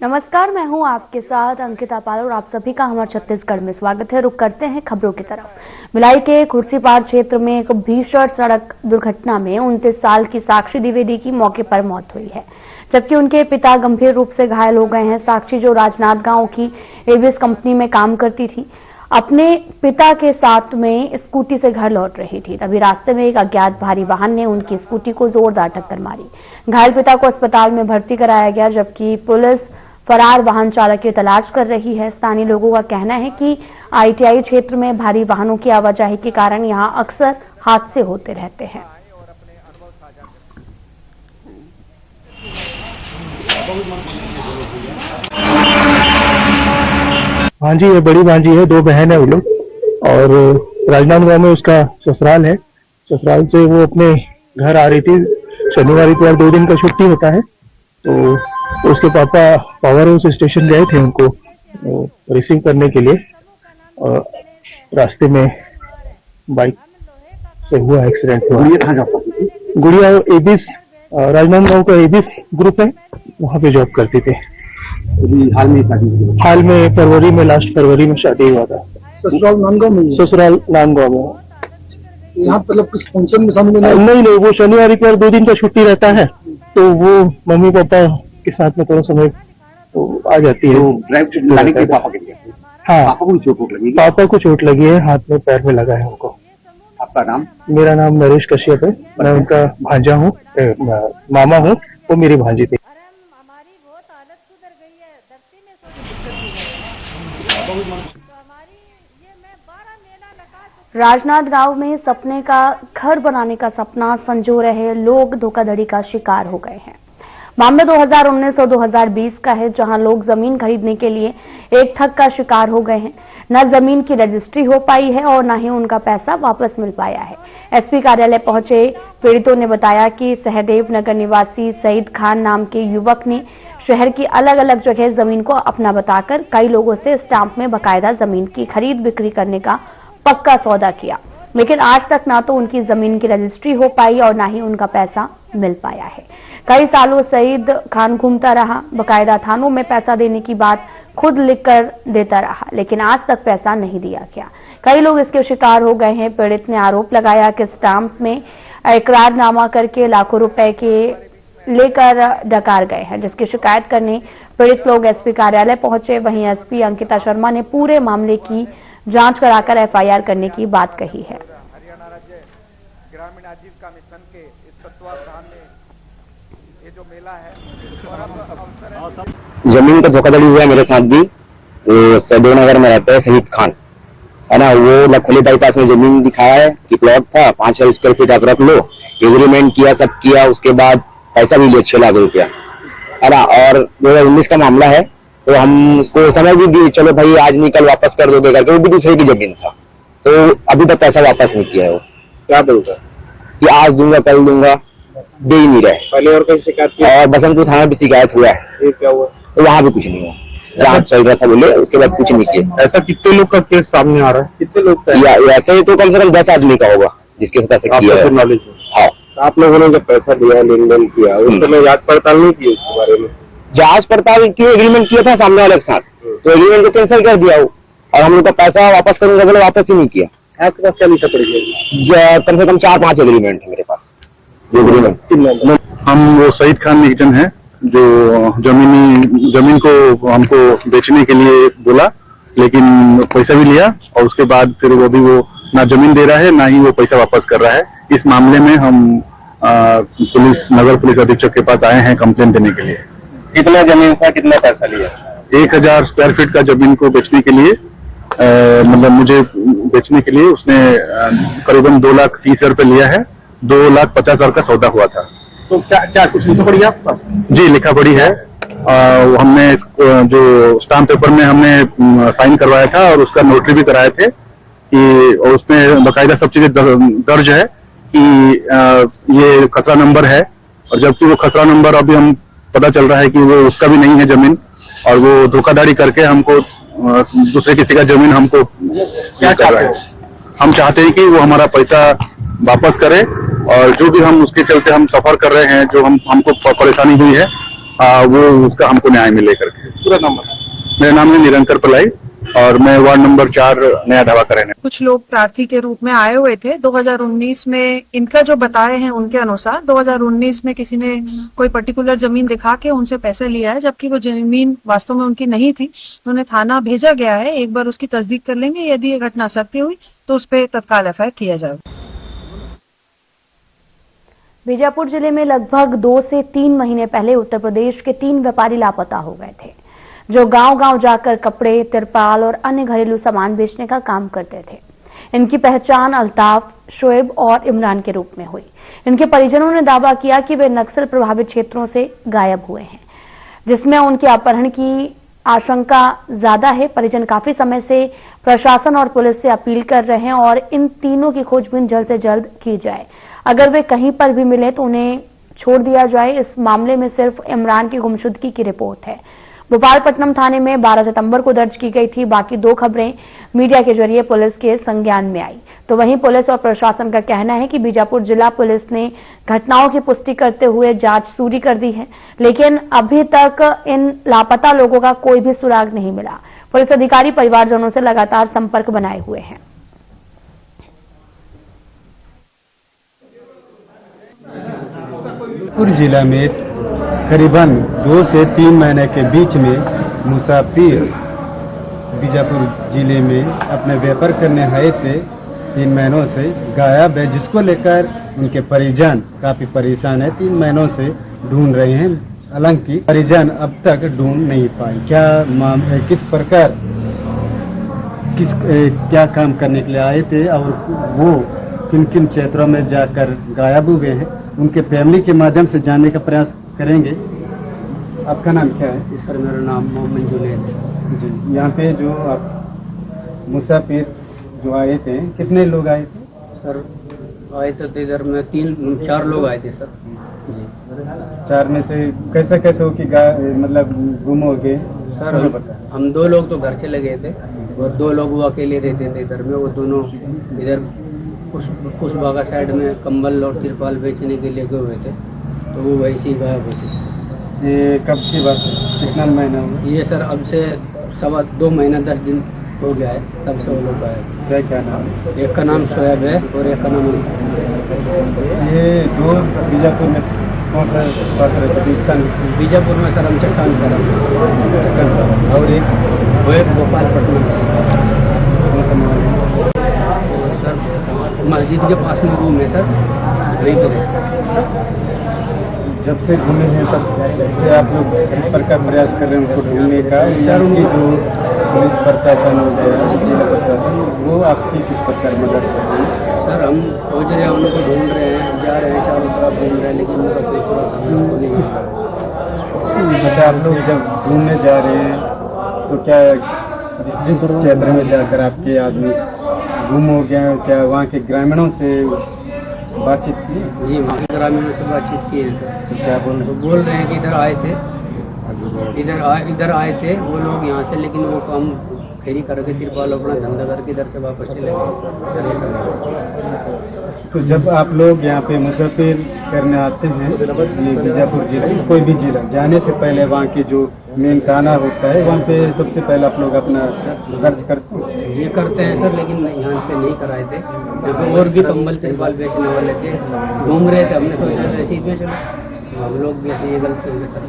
नमस्कार, मैं हूं आपके साथ अंकिता पाल और आप सभी का हमारे छत्तीसगढ़ में स्वागत है। रुक करते हैं खबरों की तरफ। भिलाई के खुर्सीपार क्षेत्र में एक भीषण सड़क दुर्घटना में 29 साल की साक्षी द्विवेदी की मौके पर मौत हुई है, जबकि उनके पिता गंभीर रूप से घायल हो गए हैं। साक्षी, जो राजनांद गांव की एवीएस कंपनी में काम करती थी, अपने पिता के साथ में स्कूटी से घर लौट रही थी। तभी रास्ते में एक अज्ञात भारी वाहन ने उनकी स्कूटी को जोरदार टक्कर मारी। घायल पिता को अस्पताल में भर्ती कराया गया, जबकि पुलिस फरार वाहन चालक की तलाश कर रही है। स्थानीय लोगों का कहना है कि आईटीआई क्षेत्र में भारी वाहनों की आवाजाही के कारण यहां अक्सर हादसे होते रहते हैं। भांजी है, बड़ी भांजी है, 2 बहन है वो लोग, और राजनांदगांव में उसका ससुराल है। ससुराल से वो अपने घर आ रही थी। शनिवार को 2 दिन का छुट्टी होता है, तो उसके पापा पावर हाउस स्टेशन गए थे उनको रिसीव करने के लिए, और रास्ते में बाइक से हुआ एक्सीडेंट हुआ। गुड़िया एबीस, राजनांदगांव का एबीस ग्रुप है, वहाँ पे जॉब करते थे। हाल में फरवरी में, लास्ट फरवरी में शादी हुआ था। ससुराल नांदगांव में? ससुराल नांदगांव में। यहाँ मतलब कुछ फंक्शन में शामिल नहीं, वो शनिवार को 2 दिन का छुट्टी रहता है, तो वो मम्मी पापा के साथ में थोड़ा समय तो आ जाती है। हाँ, पापा को चोट लगी है, हाथ में पैर में लगा है उनको। आपका नाम? मेरा नाम नरेश कश्यप है, मैं उनका भांजा हूँ, मामा हूँ, वो मेरी भांजी थी। राजनांदगांव में सपने का घर बनाने का सपना संजो रहे लोग धोखाधड़ी का शिकार हो गए हैं। मामला 2019 और 2020 का है, जहां लोग जमीन खरीदने के लिए एक ठग का शिकार हो गए हैं। न जमीन की रजिस्ट्री हो पाई है और न ही उनका पैसा वापस मिल पाया है। एसपी कार्यालय पहुंचे पीड़ितों ने बताया कि सहदेव नगर निवासी सईद खान नाम के युवक ने शहर की अलग अलग जगह जमीन को अपना बताकर कई लोगों से स्टाम्प में बकायदा जमीन की खरीद बिक्री करने का पक्का सौदा किया, लेकिन आज तक ना तो उनकी जमीन की रजिस्ट्री हो पाई और ना ही उनका पैसा मिल पाया है। कई सालों सईद खान घूमता रहा, बकायदा थानों में पैसा देने की बात खुद लिखकर देता रहा, लेकिन आज तक पैसा नहीं दिया गया। कई लोग इसके शिकार हो गए हैं। पीड़ित ने आरोप लगाया कि स्टाम्प में इकरारनामा करके लाखों रुपए के लेकर डकार गए हैं, जिसकी शिकायत करने पीड़ित लोग एसपी कार्यालय पहुंचे। वहीं एसपी अंकिता शर्मा ने पूरे मामले की जांच कराकर एफआईआर करने की बात कही है। हरियाणा राज्य ग्रामीण आजीविका मिशन के इस तत्वावधान में ये जो मेला है, जमीन का धोखाधड़ी हुआ मेरे साथ भी। सैदो नगर में रहता है सईद खान, है ना, वो लखोली बाईपास में जमीन दिखाया है कि प्लॉट था, 5,000 स्क्वायर फीट आप रख लो। एग्रीमेंट किया, सब किया, उसके बाद पैसा भी लिया 6 लाख रुपया, है ना। और 2019 का मामला है, तो हम उसको समय भी दिए, चलो भाई आज नहीं कल वापस कर दो देगा, वो भी दूसरे की जमीन था, तो अभी तक पैसा वापस नहीं किया है। वो क्या बोलता कि आज दूंगा कल दूंगा, दे ही नहीं रहे। पहले और कहीं शिकायत की? और बसंतपुर थाना भी शिकायत हुआ है। क्या हुआ? तो वहाँ भी कुछ नहीं हुआ, जांच चल रहा था बोले, उसके बाद कुछ नहीं किया। ऐसा कितने लोग का केस सामने आ रहा है? कितने लोग का? ऐसे ही तो कम से कम 10 आदमी का होगा जिसके साथ ऐसा किया है। नॉलेज? हाँ। आप लोगों ने जब पैसा दिया, लेन देन किया, उस समय जांच पड़ताल नहीं की उसके बारे में? जांच पड़ताल की, एग्रीमेंट किया था सामने वाले के साथ, तो एग्रीमेंट को कैंसिल कर दिया हो, और हम लोग का पैसा वापस करूंगा बोले, वापस ही नहीं किया। आपके पास क्या लिखा पड़ेगा? कम से कम 4-5 एग्रीमेंट है मेरे पास। एग्रीमेंट हम वो सईद खान निकटन है, जो जमीन को हमको बेचने के लिए बोला, लेकिन पैसा भी लिया, और उसके बाद फिर वो ना जमीन दे रहा है, ना ही वो पैसा वापस कर रहा है। इस मामले में हम नगर पुलिस अधीक्षक के पास आए हैं कंप्लेन देने के लिए। कितना जमीन था, कितना पैसा लिया? 1000 स्क्वायर फीट का जमीन को बेचने के लिए, मतलब मुझे बेचने के लिए उसने करीबन 2,30,000 रुपये लिया है। 2,50,000 का सौदा हुआ था। तो क्या कुछ लिखा पड़ी आपके पास? जी, लिखा पड़ी है। हमने जो स्टाम्प पेपर में हमने साइन करवाया था, और उसका नोटरी भी कराए थे कि, और उसमें बकायदा सब चीजें दर्ज है कि ये खसरा नंबर है, और जबकि वो खसरा नंबर अभी हम पता चल रहा है कि वो उसका भी नहीं है जमीन, और वो धोखाधड़ी करके हमको दूसरे किसी का जमीन हमको क्या कर रहा है। हम चाहते हैं कि वो हमारा पैसा वापस करे, और जो भी हम उसके चलते हम सफर कर रहे हैं, जो हमको परेशानी हुई है, वो उसका हमको न्याय मिले करके। पूरा नंबर मेरा नाम है निरंतर पलाई और मैं वार्ड नंबर 4 नया ढाबा का रहने। कुछ लोग प्रार्थी के रूप में आए हुए थे 2019 में। इनका जो बताए हैं उनके अनुसार 2019 में किसी ने कोई पर्टिकुलर जमीन दिखा के उनसे पैसे लिया है, जबकि वो जमीन वास्तव में उनकी नहीं थी। उन्हें थाना भेजा गया है, एक बार उसकी तस्दीक कर लेंगे। यदि ये घटना सत्य हुई तो उस पर तत्काल एफआईआर किया जाएगा। बीजापुर जिले में लगभग 2 से 3 महीने पहले उत्तर प्रदेश के 3 व्यापारी लापता हो गए थे, जो गांव-गांव जाकर कपड़े, तिरपाल और अन्य घरेलू सामान बेचने का काम करते थे। इनकी पहचान अल्ताफ, शोएब और इमरान के रूप में हुई। इनके परिजनों ने दावा किया कि वे नक्सल प्रभावित क्षेत्रों से गायब हुए हैं, जिसमें उनके अपहरण की आशंका ज्यादा है। परिजन काफी समय से प्रशासन और पुलिस से अपील कर रहे हैं और इन तीनों की खोजबीन जल्द से जल्द की जाए। अगर वे कहीं पर भी मिले तो उन्हें छोड़ दिया जाए। इस मामले में सिर्फ इमरान की गुमशुदगी की रिपोर्ट है। भोपालपट्टनम थाने में 12 सितंबर को दर्ज की गई थी। बाकी 2 खबरें मीडिया के जरिए पुलिस के संज्ञान में आई। तो वहीं पुलिस और प्रशासन का कहना है कि बीजापुर जिला पुलिस ने घटनाओं की पुष्टि करते हुए जांच शुरू कर दी है, लेकिन अभी तक इन लापता लोगों का कोई भी सुराग नहीं मिला। पुलिस अधिकारी परिवारजनों से लगातार संपर्क बनाए हुए हैं। बीजापुर जिला में करीबन 2 से 3 महीने के बीच में मुसाफिर बीजापुर जिले में अपने व्यापार करने आए थे। 3 महीनों से गायब है, जिसको लेकर उनके परिजन काफी परेशान है। 3 महीनों से ढूंढ रहे हैं, हालांकि परिजन अब तक ढूंढ नहीं पाए। किस प्रकार क्या काम करने के लिए आए थे और वो किन किन क्षेत्रों में जाकर गायब हुए हैं, उनके फैमिली के माध्यम से जानने का प्रयास करेंगे। आपका नाम क्या है? सर मेरा नाम मोहम्मद जुनैद जी। यहाँ पे जो आप मुसाफिर जो आए थे, कितने लोग आए थे? सर आए थे तो इधर में 3-4 लोग आए थे सर जी। 4 में से कैसा कैसे हो कि मतलब गुम हो गए? सर हम 2 लोग तो घर चले गए थे और 2 लोग वो अकेले रहते थे इधर में। वो दोनों इधर कुछ बागा साइड में कंबल और तिरपाल बेचने के लिए गए हुए थे, तो वो वैसे ही गायब हो गए। ये कब की बात? कितना महीना हुआ? ये सर अब से 2 महीना 10 दिन हो गया है, तब से वो लोग गायब। क्या नाम है? एक का नाम शोएब है और एक का नाम अल्ताफ। ये 2 बीजापुर में कौन सा पास रहते? बीजापुर में सर हम चट्टान पर और एक भोपालपट्टनम कौन सा मोबाइल? सर मस्जिद के पास में रूम है सर, वहीं पर। जब से घूमे हैं तब से आप लोग इस प्रकार प्रयास कर रहे हैं उनको ढूंढने का? सर उनकी जो पुलिस प्रशासन हो गया, जिला प्रशासन, वो आपकी किस प्रकार मदद कर रहे हैं? सर हम खोज रहे हैं, हम लोग को ढूंढ रहे हैं, जा रहे हैं, चारों तरफ ढूंढ रहे हैं, लेकिन उनका कोई थोड़ा सा नहीं मिल रहा। अच्छा, आप लोग जब ढूंढने जा रहे हैं तो क्या जिस क्षेत्र में जाकर आपके आदमी गुम हो गया, क्या वहाँ के ग्रामीणों से बातचीत की? जी वहाँ के ग्रामीणों से बातचीत की है सर। तो क्या बोल रहे हैं कि इधर आए थे, इधर आए थे वो लोग यहाँ से, लेकिन वो काम फेरी करके तिरपाल अपना धंधा करके इधर से वापस चले गए। तो जब आप लोग यहाँ पे मुसाफिर करने आते हैं, ये बीजापुर जिला कोई भी जिला जाने से पहले वहाँ के जो मेन थाना होता है, वहाँ पे सबसे पहले आप लोग अपना दर्ज करते हैं? ये करते हैं सर, लेकिन यहाँ पे नहीं कराए थे। यहाँ पे और भी कंबल तिरपाल बेचने वाले थे, घूम रहे थे, हमने सोचा ऐसे ही बेच लो, हम लोग भी ऐसे ये गलती हो गई सर।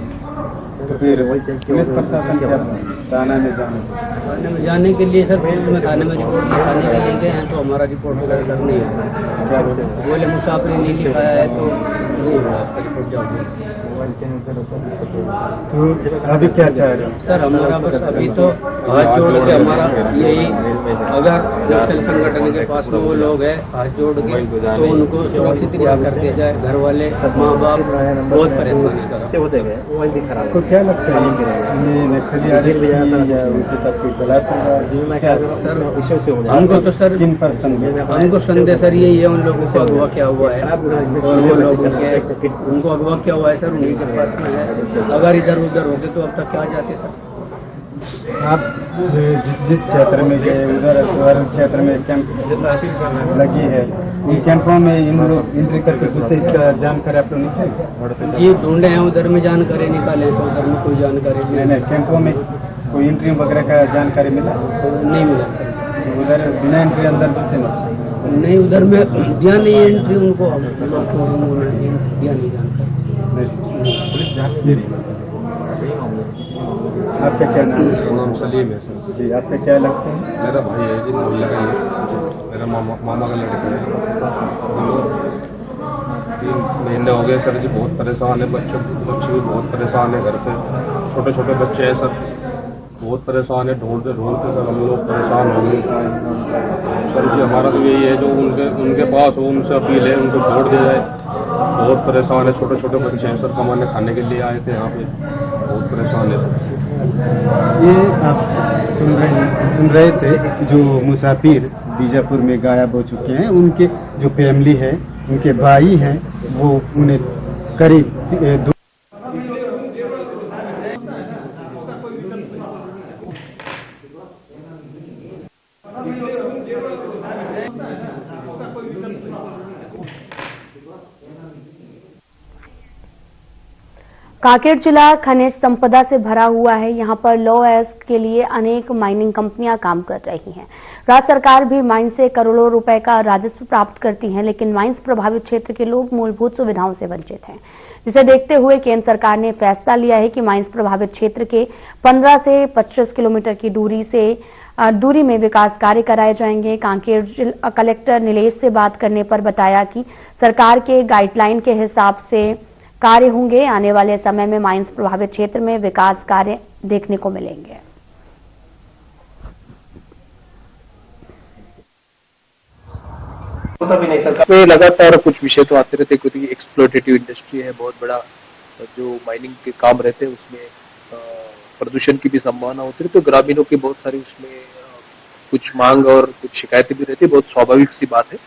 तो फिर पुलिस प्रशासन क्या थाना में जाने के लिए सर पुलिस में थाने में रिपोर्ट लिखाने के लिए गए हैं, तो हमारा रिपोर्ट वगैरह सर नहीं हुआ। क्या बोले मुसाफिर नहीं लिखाया है तो नहीं हुआ आपका रिपोर्ट जाओगे। तो अभी क्या चाह रहे हैं सर? हमारा बस अभी तो हाथ जोड़ के हमारा यही, अगर नक्सल संगठन के पास में वो लोग हैं, हाथ जोड़ के तो उनको सुरक्षित रिहा कर दिया जाए। घर वाले माँ बाप बहुत परेशान है। आपको क्या लगता है ये नक्सली या उनके साथ कोई गलत सर? हमको तो सर किन पर संदेह? हमको संदेह सर यही है, उन लोगों को अगवा क्या हुआ है और वो लोग उनको अगवा क्या हुआ है सर, उन्हीं के पास में है। अगर इधर उधर हो गए तो अब तक क्या जाते सर? आप जिस क्षेत्र में गए उधर क्षेत्र में कैंप लगी है, इन कैंपों में इन लोग एंट्री करके उससे इसका जानकारी आप लोग निकाले? जी ढूंढे हैं, उधर में जानकारी निकाले तो उधर में कोई जानकारी नहीं, कैंपों में कोई एंट्री वगैरह का जानकारी मिला? नहीं मिला सर। उधर बिना एंट्री अंदर घुसे नहीं, उधर में दिया नहीं एंट्री उनको, दिया नहीं जानकारी। आपका क्या नाम है? नाम सलीम है सर। जी, आपका क्या लगता है? मेरा भाई है जी, मोहल्ले का ही, मेरा मामा का लड़का है। 3 महीने हो गए सर जी, बहुत परेशान है, बच्चे भी बहुत परेशान है, घर पे छोटे छोटे बच्चे हैं सर, बहुत परेशान है, ढूंढते सर हम लोग परेशान हो गए सर जी। हमारा तो यही है, जो उनके पास हो उनसे अपील है, उनको छोड़ दिया जाए। बहुत परेशान है, छोटे छोटे बच्चे हैं सर, कमाने खाने के लिए आए थे यहाँ पे, बहुत परेशान है सर। ये आप सुन रहे थे जो मुसाफिर बीजापुर में गायब हो चुके हैं, उनके जो फैमिली है, उनके भाई हैं, वो उन्हें करीब कांकेर जिला खनिज संपदा से भरा हुआ है। यहां पर लो एस्क के लिए अनेक माइनिंग कंपनियां काम कर रही हैं। राज्य सरकार भी माइन से करोड़ों रुपए का राजस्व प्राप्त करती है, लेकिन माइंस प्रभावित क्षेत्र के लोग मूलभूत सुविधाओं से वंचित हैं, जिसे देखते हुए केंद्र सरकार ने फैसला लिया है कि माइंस प्रभावित क्षेत्र के 15 से 25 किलोमीटर की दूरी में विकास कार्य कराए जाएंगे। कांकेर कलेक्टर नीलेश से बात करने पर बताया कि सरकार के गाइडलाइन के हिसाब से कार्य होंगे। आने वाले समय में माइंस प्रभावित क्षेत्र में विकास कार्य देखने को मिलेंगे। पे लगातार कुछ विषय तो आते रहते, क्योंकि एक्सप्लोटेटिव इंडस्ट्री है, बहुत बड़ा जो माइनिंग के काम रहते हैं उसमें प्रदूषण की भी संभावना होती है, तो ग्रामीणों की बहुत सारी उसमें कुछ मांग और कुछ शिकायतें भी रहती है, बहुत स्वाभाविक सी बात है।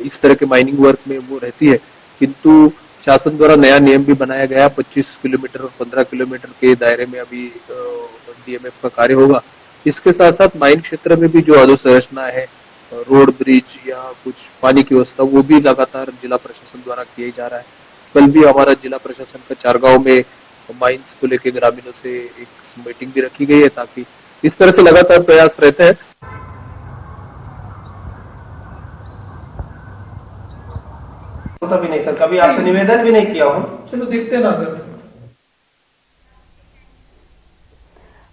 इस तरह के माइनिंग वर्क में वो रहती है, किंतु शासन द्वारा नया नियम भी बनाया गया। 25 किलोमीटर और 15 किलोमीटर के दायरे में अभी डीएमएफ का कार्य होगा। इसके साथ साथ माइन क्षेत्र में भी जो अधोसंरचना है, रोड, ब्रिज या कुछ पानी की व्यवस्था, वो भी लगातार जिला प्रशासन द्वारा किया जा रहा है। कल भी हमारा जिला प्रशासन का चारगांव में माइंस को लेकर ग्रामीणों से एक मीटिंग भी रखी गई है, ताकि इस तरह से लगातार प्रयास रहते हैं। भी नहीं सर, कभी आपसे निवेदन भी नहीं किया हूं। चलो देखते ना।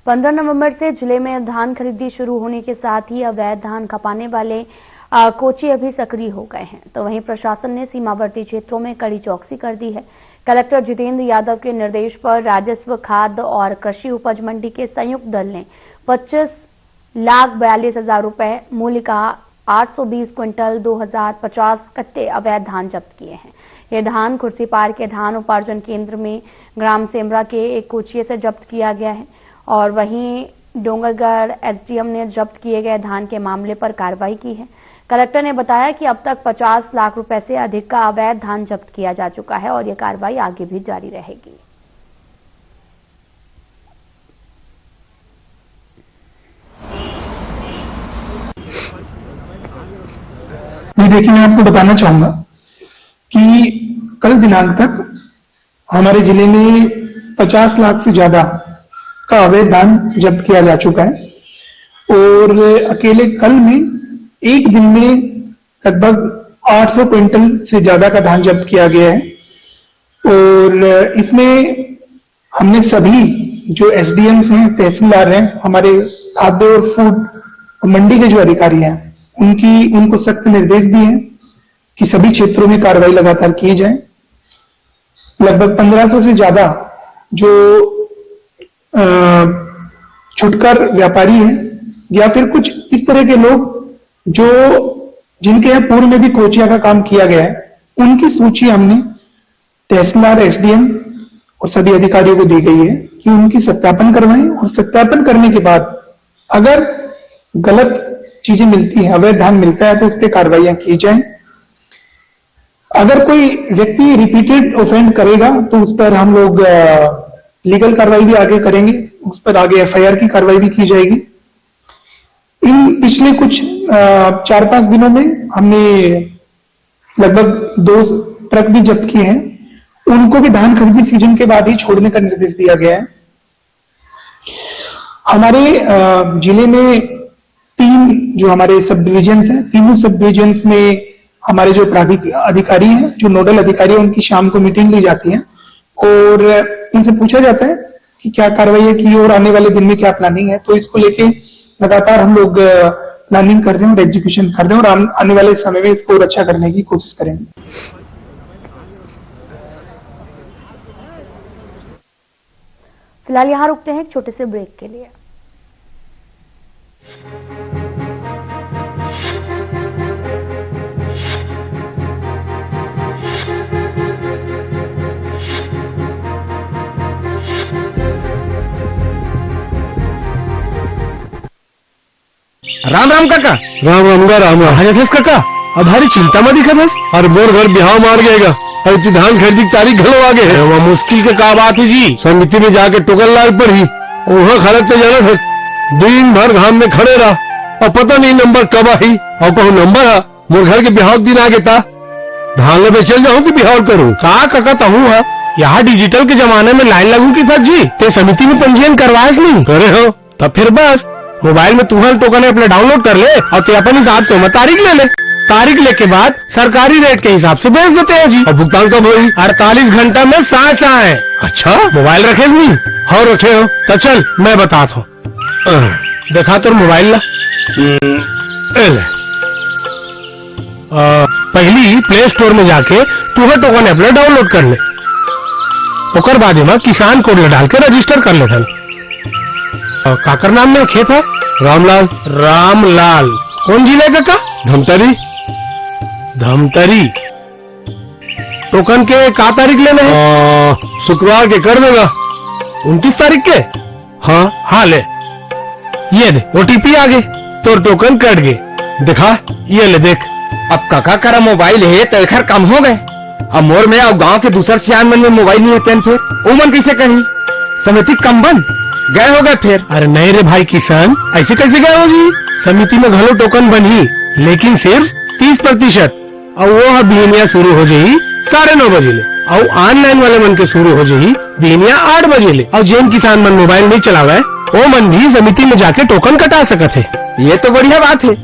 15 नवंबर से जिले में धान खरीदी शुरू होने के साथ ही अवैध धान खपाने वाले कोची अभी सक्रिय हो गए हैं, तो वहीं प्रशासन ने सीमावर्ती क्षेत्रों में कड़ी चौकसी कर दी है। कलेक्टर जितेंद्र यादव के निर्देश पर राजस्व, खाद्य और कृषि उपज मंडी के संयुक्त दल ने 25,42,000 रुपए मूल्य का 820 क्विंटल 2050 कट्टे अवैध धान जब्त किए हैं। ये धान खुर्सीपार के धान उपार्जन केंद्र में ग्राम सेमरा के एक कोचिए से जब्त किया गया है, और वहीं डोंगरगढ़ एसडीएम ने जब्त किए गए धान के मामले पर कार्रवाई की है। कलेक्टर ने बताया कि अब तक 50 लाख रुपए से अधिक का अवैध धान जब्त किया जा चुका है और यह कार्रवाई आगे भी जारी रहेगी। ये देखिए, मैं आपको बताना चाहूंगा कि कल दिनांक तक हमारे जिले में 50 लाख से ज्यादा का अवैध धान जब्त किया जा चुका है, और अकेले कल में एक दिन में लगभग 800 क्विंटल से ज्यादा का धान जब्त किया गया है। और इसमें हमने सभी जो एसडीएम्स हैं, तहसीलदार हैं, हमारे खाद्य और फूड मंडी के जो अधिकारी हैं, उनको सख्त निर्देश दिए हैं कि सभी क्षेत्रों में कार्रवाई लगातार की जाए। लगभग 1500 से ज्यादा जो छुटकर व्यापारी हैं या फिर कुछ इस तरह के लोग जो जिनके यहाँ पूर्व में भी कोचिया का काम किया गया है, उनकी सूची हमने तहसीलदार, एसडीएम और सभी अधिकारियों को दी गई है कि उनकी सत्यापन करवाएं, और सत्यापन करने के बाद अगर गलत चीजें मिलती हैं, अवैध धान मिलता है, तो उस पर कार्रवाइयां की जाएं। अगर कोई व्यक्ति रिपीटेड ऑफेंड करेगा तो उस पर हम लोग लीगल कार्रवाई भी आगे करेंगे, उस पर आगे एफआईआर की कार्रवाई भी की जाएगी। इन पिछले कुछ 4-5 दिनों में हमने लगभग 2 ट्रक भी जब्त किए हैं। उनको भी धान खरीदी सीजन के बाद ही छोड़ने का निर्देश दिया गया है। हमारे जिले में 3 जो हमारे सब डिविजन हैं, तीनों सब डिविजन में हमारे जो अधिकारी हैं, जो नोडल अधिकारी हैं, उनकी शाम को मीटिंग ली जाती है और उनसे पूछा जाता है कि क्या कार्रवाई की और आने वाले दिन में क्या प्लानिंग है। तो इसको लेके लगातार हम लोग प्लानिंग कर रहे हैं और एग्जीक्यूशन कर रहे हैं और आने वाले समय में इसको रक्षा करने की कोशिश करेंगे। फिलहाल यहाँ रुकते हैं एक छोटे से ब्रेक के लिए। राम राम काका। राम राम राम राम काका। अब भारी चिंता में दिखा बस और मोर घर बिहाव मार गएगा और धान खरीदी की तारीख घलो आगे है। वहाँ मुश्किल के का बात है जी। समिति में जाके टोकन लाल पर ही वहाँ खड़क तो जाना था, दिन भर घाम में खड़े रहा और पता नहीं नंबर कब आई और कहूँ नंबर है मोर घर के बिहाव दिन आगे था। धान में चल जाऊँ कि बिहाव करूँ का काका तहूँ है। यहाँ डिजिटल के जमाने में लाइन लगू की था जी। ते समिति में पंजीयन करवाए नहीं करे हो तब फिर बस मोबाइल में तुम्हारे टोकन ऐप डाउनलोड कर ले और ते अपन हिसाब से मैं तारीख ले ले। तारीख लेके बाद सरकारी रेट के हिसाब से बेच देते हैं जी। और भुगतान कब हुई? 48 घंटा में साथ आए। अच्छा मोबाइल रखे नहीं? हाँ रखे हो तो चल मैं बताता हूँ। देखा तो मोबाइल ला पहली प्ले स्टोर में जाके तुम्हें टोकन ऐप डाउनलोड कर ले। ओकर बाद में किसान कोड डाल के रजिस्टर कर ले। काकर नाम में खेत है रामलाल। रामलाल कौन जिले का? धमतरी। धमतरी। टोकन के का तारीख लेने हैं? शुक्रवार के कर देगा। 29 तारीख के? हाँ हाँ ले ये दे OTP आ गए तो टोकन कट गए। दिखा ये ले देख। अब काका करा मोबाइल है तो खैर कम हो गए। अब मोर में और गांव के दूसर सियान मन में मोबाइल नहीं होते फिर उमन कैसे कहीं समिति कम बन गए हो गए फिर। अरे नहीं रे भाई किसान ऐसे कैसे गए हो जी। समिति में घलो टोकन बनी लेकिन सिर्फ 30% और वो बिहनिया शुरू हो जाई 9:30 बजे ले और ऑनलाइन वाले मन के शुरू हो जाई बिहनिया 8 बजे ले। और जिन किसान मन मोबाइल नहीं चलावे वो मन भी समिति में जाके टोकन कटा सकते है। ये तो बढ़िया बात है।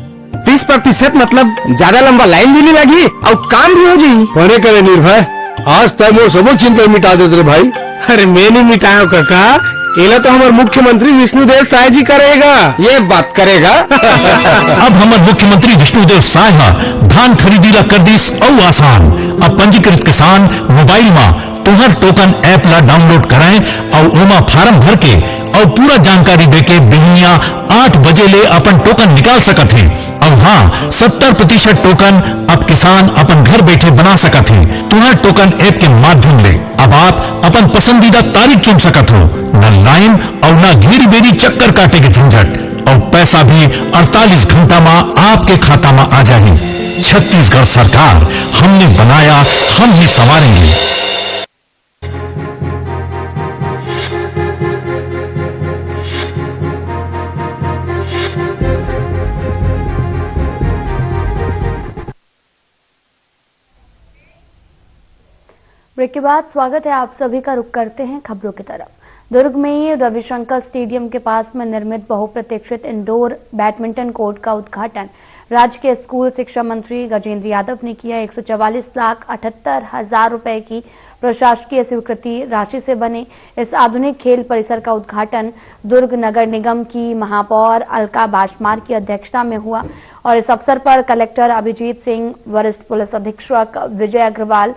30% मतलब ज्यादा लंबा लाइन भी नहीं लगी और काम भी हो जाये। परे करे निर्भय आज तक वो सब चिंता मिटा देते रे भाई। अरे मैं नहीं मिटाया काका एला तो हमारे मुख्यमंत्री विष्णुदेव साय जी करेगा। ये बात करेगा। अब हमारे मुख्यमंत्री विष्णुदेव साय धान खरीदी ला कर दी और आसान। अब पंजीकृत किसान मोबाइल में तुहर टोकन ऐप ला डाउनलोड कराएं और उमा फार्म भर के और पूरा जानकारी देके बिहनिया 8 बजे ले अपन टोकन निकाल सकत है। और हाँ 70% टोकन अब किसान अपन घर बैठे बना सकत है। तुहर टोकन ऐप के माध्यम ले अब आप अपन पसंदीदा तारीख चुन सकत हो। न लाइन और न घेरी बेरी चक्कर काटे के झंझट और पैसा भी 48 घंटा में आपके खाता में आ जाए। छत्तीसगढ़ सरकार हमने बनाया हम ही संवारेंगे। ब्रेक के बाद स्वागत है आप सभी का। रुख करते हैं खबरों की तरफ। दुर्ग में रविशंकर स्टेडियम के पास में निर्मित बहुप्रतीक्षित इंडोर बैडमिंटन कोर्ट का उद्घाटन राज्य के स्कूल शिक्षा मंत्री गजेंद्र यादव ने किया। 144,78,000 रुपए की प्रशासकीय स्वीकृति राशि से बने इस आधुनिक खेल परिसर का उद्घाटन दुर्ग नगर निगम की महापौर अलका बाशमार की अध्यक्षता में हुआ और इस अवसर पर कलेक्टर अभिजीत सिंह, वरिष्ठ पुलिस अधीक्षक विजय अग्रवाल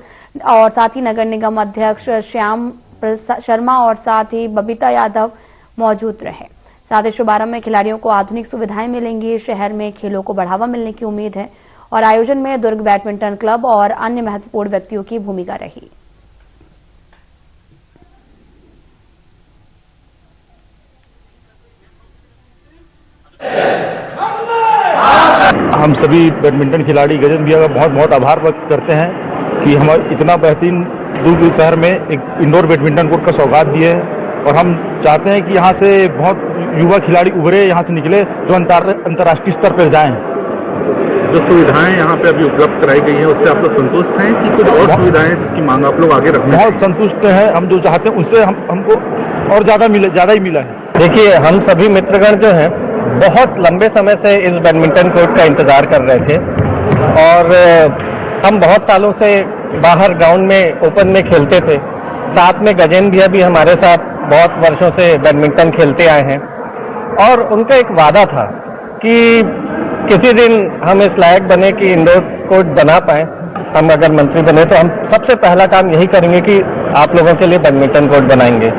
और साथ ही नगर निगम अध्यक्ष श्याम शर्मा और साथ ही बबीता यादव मौजूद रहे। साथ ही शुभारंभ में खिलाड़ियों को आधुनिक सुविधाएं मिलेंगी। शहर में खेलों को बढ़ावा मिलने की उम्मीद है और आयोजन में दुर्ग बैडमिंटन क्लब और अन्य महत्वपूर्ण व्यक्तियों की भूमिका रही। हम सभी बैडमिंटन खिलाड़ी गजेंद्र भैया का बहुत बहुत आभार व्यक्त करते हैं कि हम इतना बेहतरीन दुर्ग शहर में एक इंडोर बैडमिंटन कोर्ट का सौगात दिए और हम चाहते हैं कि यहाँ से बहुत युवा खिलाड़ी उभरे, यहाँ से निकले जो अंतर्राष्ट्रीय स्तर पर जाएं। जो सुविधाएं यहाँ पे अभी उपलब्ध कराई गई है उससे आप लोग संतुष्ट हैं कि कुछ और सुविधाएं जिसकी मांग आप लोग आगे रखना? बहुत संतुष्ट हैं। हम जो चाहते हैं उससे हमको और ज्यादा ही मिला है। देखिए, हम सभी मित्रगण जो हैं बहुत लंबे समय से इस बैडमिंटन कोर्ट का इंतजार कर रहे थे और हम बहुत सालों से बाहर ग्राउंड में ओपन में खेलते थे। साथ में गजेंद्र भैया भी हमारे साथ बहुत वर्षों से बैडमिंटन खेलते आए हैं और उनका एक वादा था कि किसी दिन हम इस लायक बने कि इंडोर कोर्ट बना पाए। हम अगर मंत्री बने तो हम सबसे पहला काम यही करेंगे कि आप लोगों के लिए बैडमिंटन कोर्ट बनाएंगे।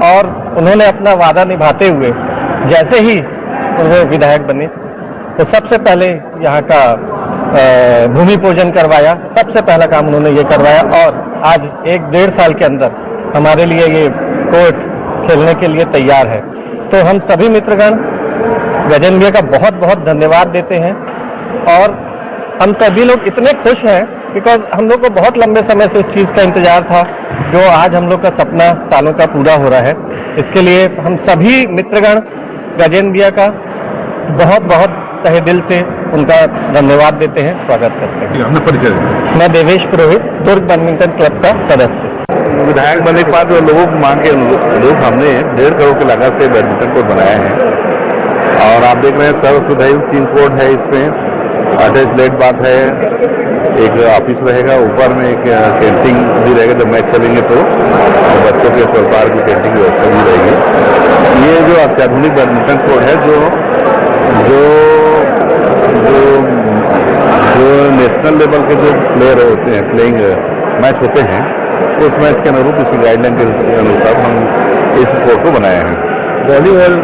और उन्होंने अपना वादा निभाते हुए जैसे ही उन्हें विधायक बने तो सबसे पहले यहाँ का भूमि पूजन करवाया। सबसे पहला काम उन्होंने ये करवाया और आज 1-1.5 साल के अंदर हमारे लिए ये कोर्ट खेलने के लिए तैयार है। तो हम सभी मित्रगण गजेंद्र भैया का बहुत बहुत धन्यवाद देते हैं और हम सभी लोग इतने खुश हैं बिकॉज हम लोग को बहुत लंबे समय से इस चीज का इंतजार था जो आज हम लोग का सपना सालों का पूरा हो रहा है। इसके लिए हम सभी मित्रगण गजेंद्र भैया का बहुत बहुत तहे दिल से उनका धन्यवाद देते हैं, स्वागत करते हैं। परिचय मैं देवेश पुरोहित, दुर्ग बैडमिंटन क्लब का सदस्य। विधायक बनने के बाद लोगों को मांग के अनुरूप हमने 1.5 करोड़ की लागत से बैडमिंटन कोर्ट बनाया है और आप देख रहे हैं सर्व सुविधाएं 3 कोर्ट है, इसमें अटैच लेट बात है, एक ऑफिस रहेगा, ऊपर में एक कैंटीन भी रहेगा जब मैच चलेंगे तो, और बच्चों के स्वल्पाहार की कैंटीन की व्यवस्था भी रहेगी। ये जो अत्याधुनिक बैडमिंटन कोर्ट है जो नेशनल लेवल के जो प्लेयर होते हैं, प्लेइंग मैच होते हैं, उस मैच के अनुरूप इसकी गाइडलाइन के अनुसार हम इस कोर्ट को बनाए हैं। वॉलीबॉल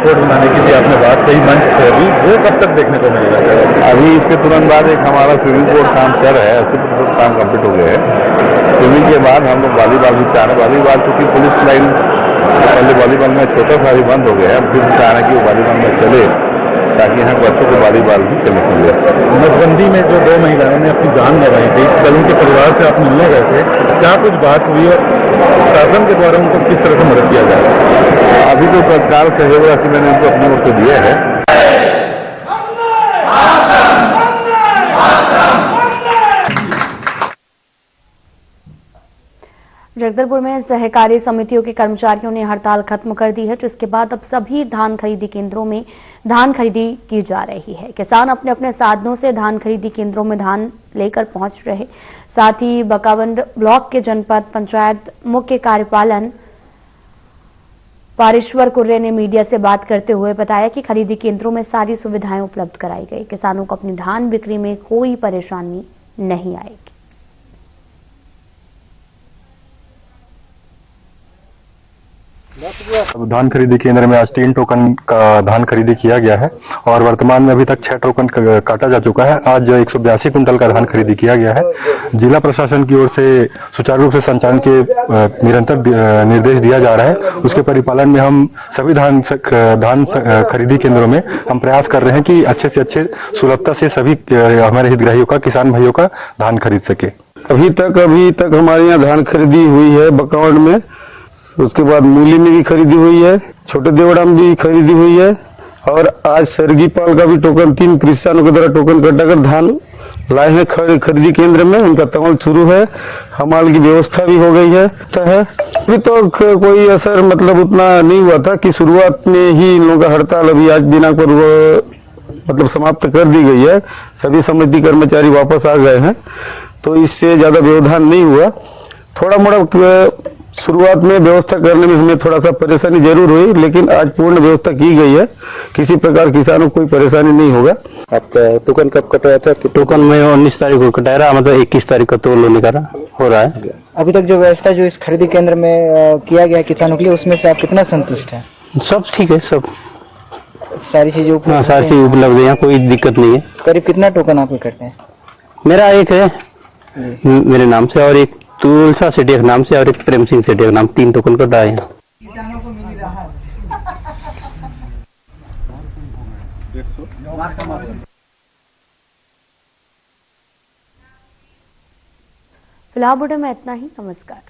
कोर्ट बनाने की भी आपने बात कही मंच से, अभी वो कब तक देखने को मिलेगा? अभी इसके तुरंत बाद एक हमारा स्विमिंग कोर्ट काम कर रहा है, 80% काम कंप्लीट हो गया है। स्विमिंग के बाद हम लोग वॉलीबॉल भी चाह रहे हैं। वॉलीबॉल क्योंकि पुलिस लाइन पहले वॉलीबॉल में छोटा सा भी बंद हो गया है, फिर चाह रहे हैं कि वो वॉलीबॉल में चले ताकि यहाँ बच्चों को वॉलीबॉल भी खेलने को मिले। नसबंदी में जो 2 महिलाओं ने अपनी जान गंवाई थी, कल उनके परिवार से आप मिलने गए थे, क्या कुछ बात हुई और शासन के द्वारा उनको किस तरह से मदद किया जाए? अभी तो सरकार सहयोग राशि मैंने उनको अपनी ओर से दिया है। जगदलपुर में सहकारी समितियों के कर्मचारियों ने हड़ताल खत्म कर दी है, जिसके बाद अब सभी धान खरीदी केंद्रों में धान खरीदी की जा रही है। किसान अपने अपने साधनों से धान खरीदी केंद्रों में धान लेकर पहुंच रहे। साथ ही बकावंड ब्लॉक के जनपद पंचायत मुख्य कार्यपालन पारेश्वर कुर्रे ने मीडिया से बात करते हुए बताया कि खरीदी केंद्रों में सारी सुविधाएं उपलब्ध कराई गई। किसानों को अपनी धान बिक्री में कोई परेशानी नहीं आएगी। धान खरीदी केंद्र में आज 3 टोकन का धान खरीदी किया गया है और वर्तमान में अभी तक 6 टोकन काटा जा चुका है। आज 182 कुंटल का धान खरीदी किया गया है। जिला प्रशासन की ओर से सुचारू रूप से संचालन के निरंतर निर्देश दिया जा रहा है। उसके परिपालन में हम सभी धान खरीदी केंद्रों में हम प्रयास कर रहे हैं कि अच्छे से अच्छे सुलभता से सभी हमारे हितग्राहियों का, किसान भाइयों का धान खरीद सके। अभी तक हमारे यहाँ धान खरीदी हुई है बकावंड में, उसके बाद मूली में भी खरीदी हुई है, छोटे देवड़ा में भी खरीदी हुई है और आज सरगीपाल का भी टोकन 3 किसानों के द्वारा टोकन कटाकर धान लाए हैं खरीदी केंद्र में। उनका तौल शुरू है, हमाल की व्यवस्था भी हो गई है। अभी तो कोई असर मतलब उतना नहीं हुआ था कि शुरुआत में ही इन लोगों का हड़ताल अभी आज दिनांक पर मतलब समाप्त कर दी गई है। सभी समिति कर्मचारी वापस आ गए हैं तो इससे ज्यादा व्यवधान नहीं हुआ। थोड़ा मोड़ा शुरुआत में व्यवस्था करने में हमें थोड़ा सा परेशानी जरूर हुई, लेकिन आज पूर्ण व्यवस्था की गई है। किसी प्रकार किसानों को कोई परेशानी नहीं होगा। आपका टोकन कब कटाया था? टोकन में 19 तारीख को कटाया रहा, मतलब 21 तारीख का तोल निकाला हो रहा है। अभी तक जो व्यवस्था जो इस खरीदी केंद्र में किया गया किसानों के लिए, उसमें से आप कितना संतुष्ट हैं? सब ठीक है, सब सारी चीजें उपलब्ध, सारी चीज उपलब्ध है, यहाँ कोई दिक्कत नहीं है। करीब कितना टोकन आप करते हैं? मेरा एक है मेरे नाम से और एक तुलसा सेठी के नाम से और एक प्रेम सिंह सेठी के नाम, 3 टोकन कटा है। किसानों को मिल रहा है। फिलहाल बुलेटिन में इतना ही। नमस्कार।